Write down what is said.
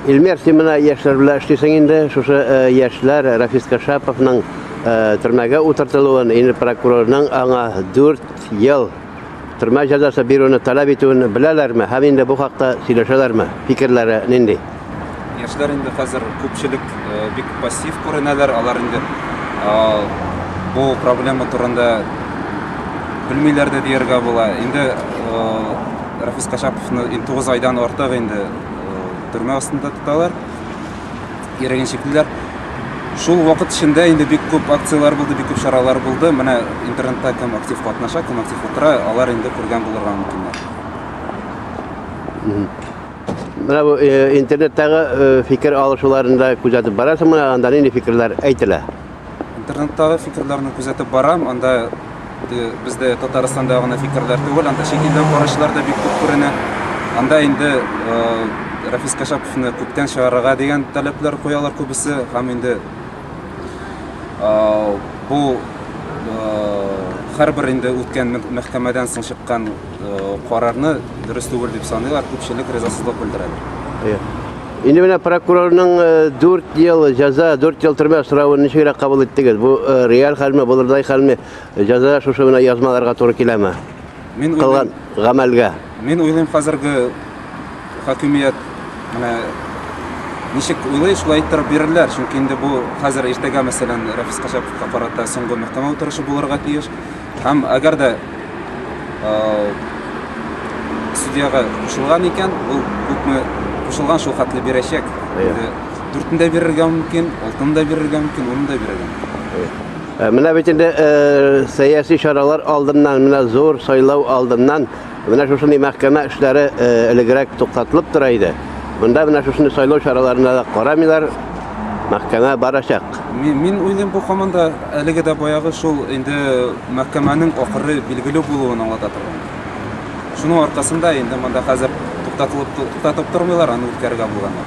Илмер, син менә яшьләр белән эшлисең инде, шушы яшьләр Рафис Кашаповның төрмәгә утыртылуын, инде прокурорның аңа 4 ел төрмә җәзасы бирүне таләп итүен беләләрме? Һәм инде бу хакта сөйләшәләрме? Фикерләре нинди? Яшьләр инде хәзер күпчелек бик пассив күренәләр, алар инде бу проблема турында белмиләр дә дияргә була. Инде Рафис Кашаповны 9 айдан артык инде төрмә астында тоталар. Йөрәген шиклиләр. Шул вакыт эчендә инде бик күп акциялар булды, бик күп чаралар булды. Менә интернетта кем актив катнаша, кем актив утыра, алар инде күргән булырга мөмкиннәр. Менә бу интернеттагы фикер алышуларында күзәтеп барасыңмы? Анда нинди фикерләр әйтелә? Интернеттагы фикерләрне күзәтеп барам, анда бездә Татарстанда гына фикерләр түгел, анда шикелле карашлар да бик күп күренә. Анда инде Рафис Кашаповны күптән чыгарырга дигән таләпләр куялар күбесе, һәм инде бу һәрбер инде үткән мәхкәмәдән соң чыккан карарны дөрес түгел дип саныйлар, күпчелек ризасызлык белдерәләр. Инде менә прокурорның 4 ел җәза, 4 ел төрмә соравын ничек кабул иттегез? Бу реаль хәлме, булырдай хәлме? Җәза шушы менә язмаларга туры киләме? Кылган гамәлгә. Мин уйлыйм, хәзерге хакимият менә ничек уйлый, шулай иттереп бирерләр, чөнки инде бу хәзер иртәгә мәсәлән Рафис Кашаповка карата соңгы мәхкәмә утырышы булырга тиеш. Һәм әгәр дә судьяга кушылган икән, ул күпме кушылган шул хәтле бирәчәк. 4-ндә бирергә мөмкин, 6-ндә бирергә мөмкин, 10-да бирергә мөмкин. Менә бит инде сәяси чаралар алдыннан, менә зур сайлау алдыннан менә шушындай мәхкәмә эшләре элегрәк туктатылып тора иде. Монда менә шушындай сайлау чараларында да карамыйлар, мәхкәмә барачак. Мин уйлыйм, бу команда әлеге дә баягы шул инде мәхкәмәнең ахыры билгеле булуын аңлата торган. Шуның аркасында инде монда хәзер туктатып тормыйлар, аны үткәрергә булганнар.